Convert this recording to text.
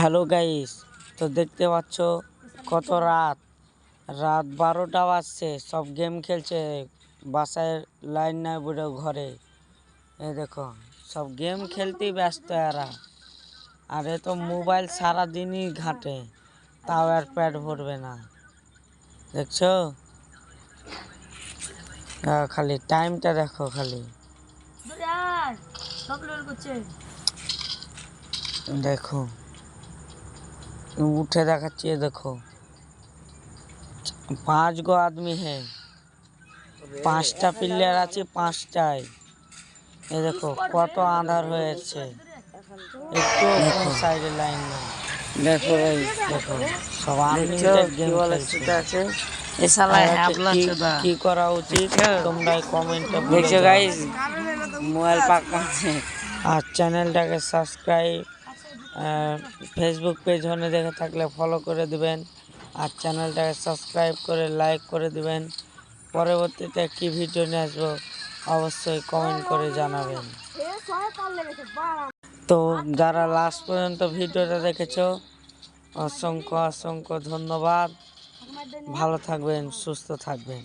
Hello guys, তো দেখতে পাচ্ছ কত রাত 12টা বাজছে, সব গেম খেলছে, বাসায় লাইন নাই বলে ঘরে। এই দেখো সব গেম খেলতেই ব্যস্ত এরা। আর এ তো মোবাইল সারাদিনই ঘাঁটে, তাও আর পেট ভরবে না। দেখছো খালি টাইমটা দেখো, খালি দেখো উঠে দেখাচ্ছি। देखो 5 गो आदमी है, 5টা প্লেয়ার আছে, 5টায়। এই দেখো কত আঁধার হয়েছে, একটু সাইডে লাইন নাই। দেখো দেখো সব আনলিমিটেড গেম খেলছে। এ শালা হ্যাবলা চোদা কি করা উচিত তোমরা কমেন্টে দেখছো গাইস, মোবাইল পাকাচ্ছে। আর চ্যানেলটাকে সাবস্ক্রাইব, ফেসবুক পেজ হনে দেখে থাকলে ফলো করে দিবেন, আর চ্যানেলটাকে সাবস্ক্রাইব করে লাইক করে দিবেন। পরবর্তীতে কি ভিডিও নিয়ে আসবো অবশ্যই কমেন্ট করে জানাবেন। তো যারা লাস্ট পর্যন্ত ভিডিওটা দেখেছো অসংখ্য অসংখ্য ধন্যবাদ। ভালো থাকবেন, সুস্থ থাকবেন।